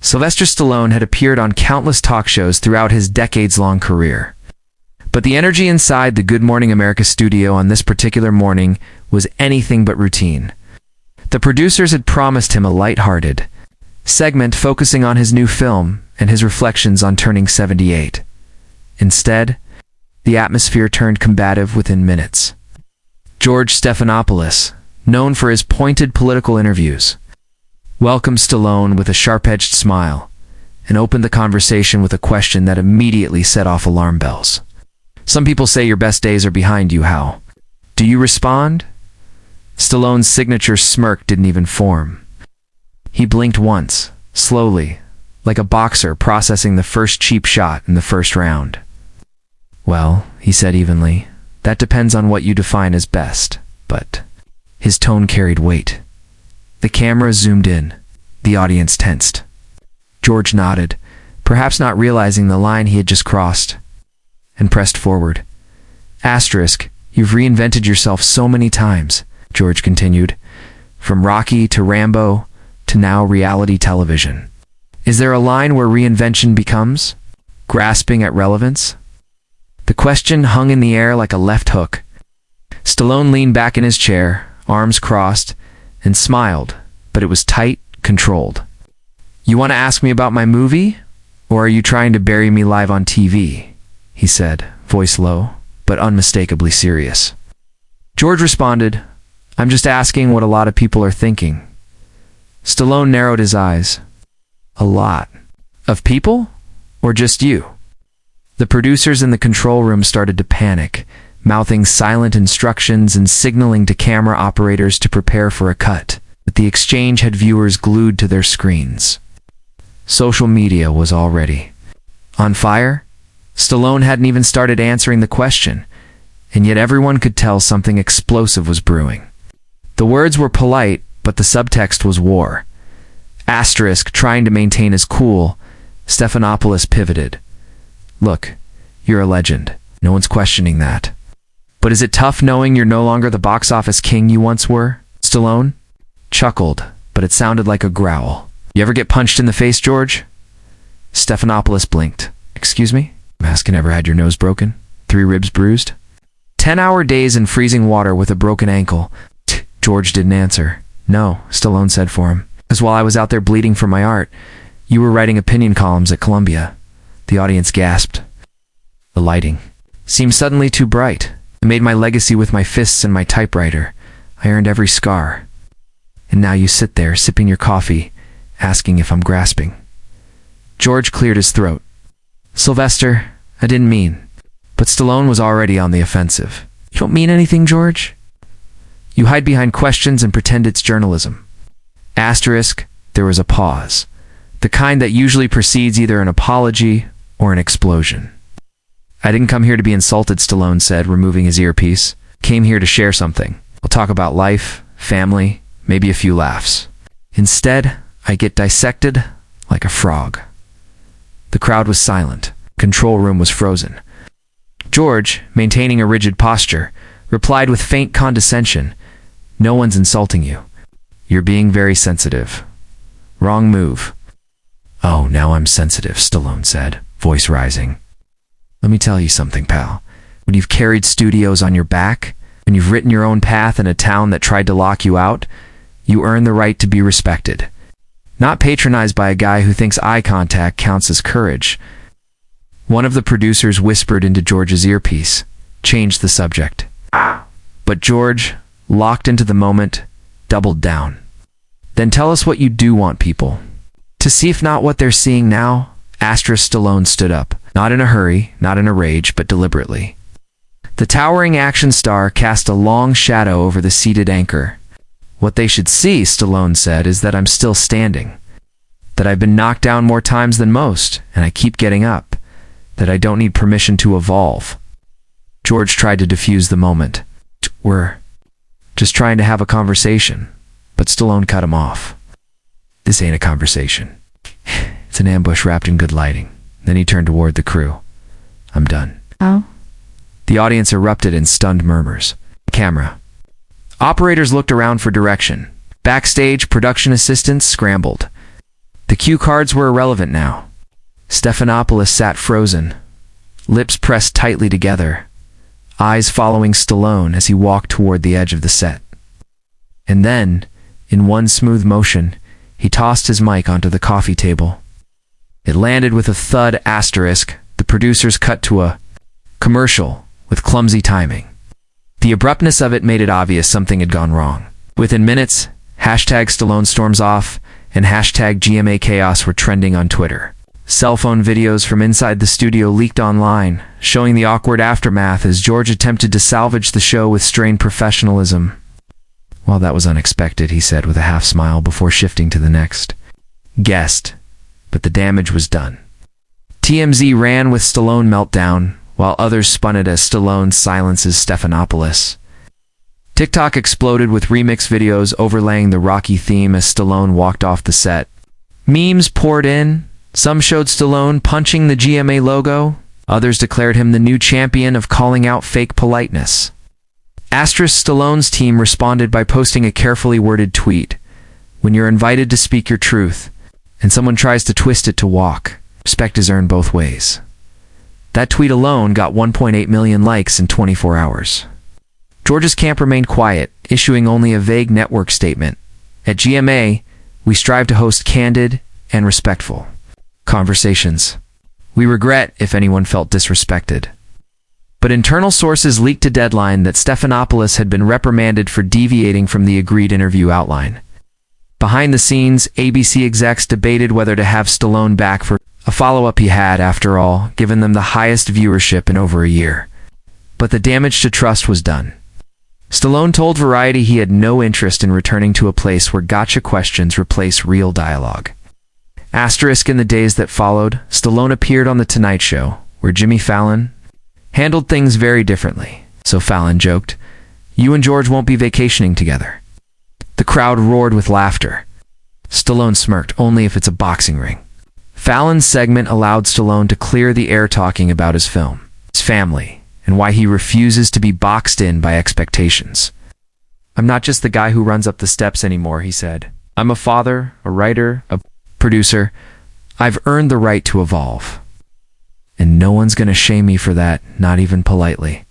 Sylvester Stallone had appeared on countless talk shows throughout his decades-long career. But the energy inside the Good Morning America studio on this particular morning was anything but routine. The producers had promised him a light-hearted segment focusing on his new film and his reflections on turning 78. Instead, the atmosphere turned combative within minutes. George Stephanopoulos, known for his pointed political interviews, welcomed Stallone with a sharp-edged smile and opened the conversation with a question that immediately set off alarm bells. "Some people say your best days are behind you, how? Do you respond?" Stallone's signature smirk didn't even form. He blinked once, slowly, like a boxer processing the first cheap shot in the first round. "Well," he said evenly, "that depends on what you define as best, but..." His tone carried weight. The camera zoomed in. The audience tensed. George nodded, perhaps not realizing the line he had just crossed, and pressed forward. "Asterisk, you've reinvented yourself so many times," George continued, "from Rocky to Rambo to now reality television. Is there a line where reinvention becomes grasping at relevance?" The question hung in the air like a left hook. Stallone leaned back in his chair, arms crossed, and smiled, but it was tight, controlled. "You want to ask me about my movie? Or are you trying to bury me live on TV?" he said, voice low, but unmistakably serious. George responded, "I'm just asking what a lot of people are thinking." Stallone narrowed his eyes. "A lot of people? Or just you?" The producers in the control room started to panic, mouthing silent instructions and signaling to camera operators to prepare for a cut. But the exchange had viewers glued to their screens. Social media was already on fire. Stallone hadn't even started answering the question, and yet everyone could tell something explosive was brewing. The words were polite, but the subtext was war. Asterisk, trying to maintain his cool, Stephanopoulos pivoted. "Look, you're a legend. No one's questioning that. But is it tough knowing you're no longer the box office king you once were?" Stallone chuckled, but it sounded like a growl. "You ever get punched in the face, George?" Stephanopoulos blinked. "Excuse me? Maskin, ever had your nose broken? 3 ribs bruised? 10-hour days in freezing water with a broken ankle?" George didn't answer. "No," Stallone said for him. "Because while I was out there bleeding for my art, you were writing opinion columns at Columbia." The audience gasped. The lighting seemed suddenly too bright. "I made my legacy with my fists and my typewriter. I earned every scar. And now you sit there, sipping your coffee, asking if I'm grasping." George cleared his throat. "Sylvester, I didn't mean..." But Stallone was already on the offensive. "You don't mean anything, George? You hide behind questions and pretend it's journalism." Asterisk, there was a pause. The kind that usually precedes either an apology or an explosion. "I didn't come here to be insulted," Stallone said, removing his earpiece. "Came here to share something. We'll talk about life, family, maybe a few laughs. Instead, I get dissected like a frog." The crowd was silent. Control room was frozen. George, maintaining a rigid posture, replied with faint condescension, "No one's insulting you. You're being very sensitive. Wrong move." "Oh, now I'm sensitive," Stallone said, voice rising. "Let me tell you something, pal. When you've carried studios on your back, when you've written your own path in a town that tried to lock you out, you earn the right to be respected. Not patronized by a guy who thinks eye contact counts as courage." One of the producers whispered into George's earpiece, changed the subject. But George, locked into the moment, doubled down. "Then tell us what you do want people to see, if not what they're seeing now." Stallone stood up, not in a hurry, not in a rage, but deliberately. The towering action star cast a long shadow over the seated anchor. "What they should see," Stallone said, "is that I'm still standing. That I've been knocked down more times than most, and I keep getting up. That I don't need permission to evolve." George tried to defuse the moment. "We're just trying to have a conversation." But Stallone cut him off. "This ain't a conversation. It's an ambush wrapped in good lighting." Then he turned toward the crew. "I'm done." "Oh?" The audience erupted in stunned murmurs. Camera. Operators looked around for direction. Backstage, production assistants scrambled. The cue cards were irrelevant now. Stephanopoulos sat frozen, lips pressed tightly together, eyes following Stallone as he walked toward the edge of the set. And then, in one smooth motion, he tossed his mic onto the coffee table. It landed with a thud. Asterisk. The producers cut to a commercial with clumsy timing. The abruptness of it made it obvious something had gone wrong. Within minutes, hashtag Stallone storms off and hashtag GMA chaos were trending on Twitter. Cell phone videos from inside the studio leaked online, showing the awkward aftermath as George attempted to salvage the show with strained professionalism. Well, that was unexpected, he said with a half smile before shifting to the next guest, but the damage was done. TMZ ran with Stallone meltdown, while others spun it as Stallone silences Stephanopoulos. TikTok exploded with remix videos overlaying the Rocky theme as Stallone walked off the set. Memes poured in. Some showed Stallone punching the GMA logo. Others declared him the new champion of calling out fake politeness. Stallone's team responded by posting a carefully worded tweet. When you're invited to speak your truth, and someone tries to twist it to walk, respect is earned both ways. That tweet alone got 1.8 million likes in 24 hours. George's camp remained quiet, issuing only a vague network statement. At GMA, we strive to host candid and respectful conversations. We regret if anyone felt disrespected. But internal sources leaked a deadline that Stephanopoulos had been reprimanded for deviating from the agreed interview outline. Behind the scenes, ABC execs debated whether to have Stallone back for a follow-up he had, after all, given them the highest viewership in over a year. But the damage to trust was done. Stallone told Variety he had no interest in returning to a place where gotcha questions replace real dialogue. Asterisk. In the days that followed, Stallone appeared on The Tonight Show, where Jimmy Fallon handled things very differently. So Fallon joked, "You and George won't be vacationing together." The crowd roared with laughter. Stallone smirked, "Only if it's a boxing ring." Fallon's segment allowed Stallone to clear the air talking about his film, his family, and why he refuses to be boxed in by expectations. "I'm not just the guy who runs up the steps anymore," he said. "I'm a father, a writer, a producer. I've earned the right to evolve. And no one's going to shame me for that, not even politely."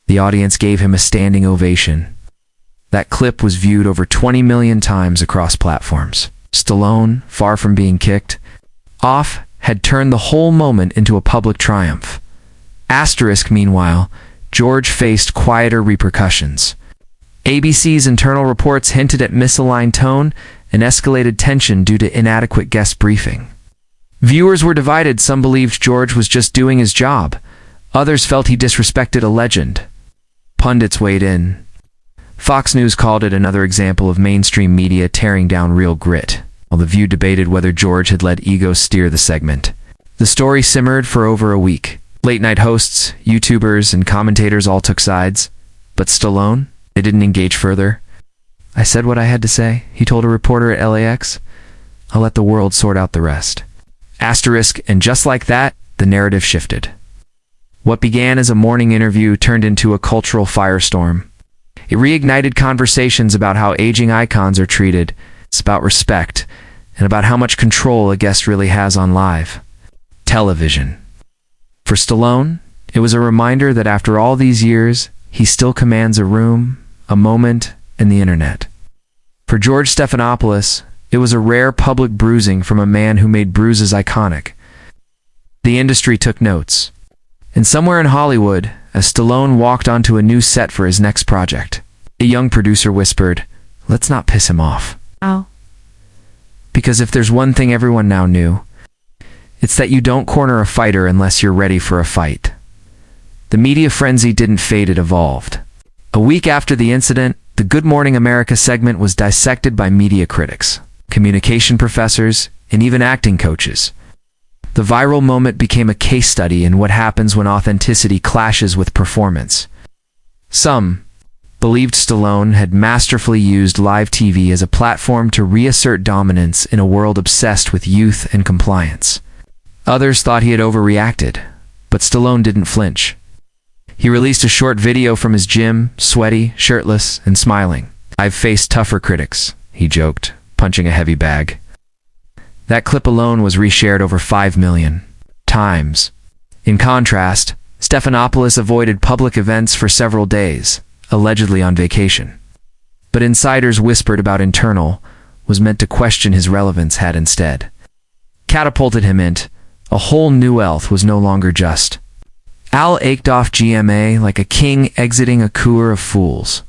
The audience gave him a standing ovation. That clip was viewed over 20 million times across platforms. Stallone, far from being kicked off, had turned the whole moment into a public triumph. Asterisk. Meanwhile, George faced quieter repercussions. ABC's internal reports hinted at misaligned tone and escalated tension due to inadequate guest briefing. Viewers were divided. Some believed George was just doing his job. Others felt he disrespected a legend. Pundits weighed in. Fox News called it another example of mainstream media tearing down real grit, while The View debated whether George had let ego steer the segment. The story simmered for over a week. Late-night hosts, YouTubers, and commentators all took sides. But Stallone? They didn't engage further. "I said what I had to say," he told a reporter at LAX. "I'll let the world sort out the rest." Asterisk. And just like that, the narrative shifted. What began as a morning interview turned into a cultural firestorm. It reignited conversations about how aging icons are treated. It's about respect, and about how much control a guest really has on live television. For Stallone, it was a reminder that after all these years, he still commands a room, a moment, and the internet. For George Stephanopoulos, it was a rare public bruising from a man who made bruises iconic. The industry took notes. And somewhere in Hollywood, as Stallone walked onto a new set for his next project, a young producer whispered, "Let's not piss him off." Oh. Because if there's one thing everyone now knew, it's that you don't corner a fighter unless you're ready for a fight. The media frenzy didn't fade, it evolved. A week after the incident, the Good Morning America segment was dissected by media critics, communication professors, and even acting coaches. The viral moment became a case study in what happens when authenticity clashes with performance. Some believed Stallone had masterfully used live TV as a platform to reassert dominance in a world obsessed with youth and compliance. Others thought he had overreacted, but Stallone didn't flinch. He released a short video from his gym, sweaty, shirtless, and smiling. "I've faced tougher critics," he joked, punching a heavy bag. That clip alone was reshared over 5 million times. In contrast, Stephanopoulos avoided public events for several days, allegedly on vacation. But insiders whispered about internal was meant to question his relevance had instead catapulted him into a whole new wealth was no longer just. Al ached off GMA like a king exiting a cour of fools.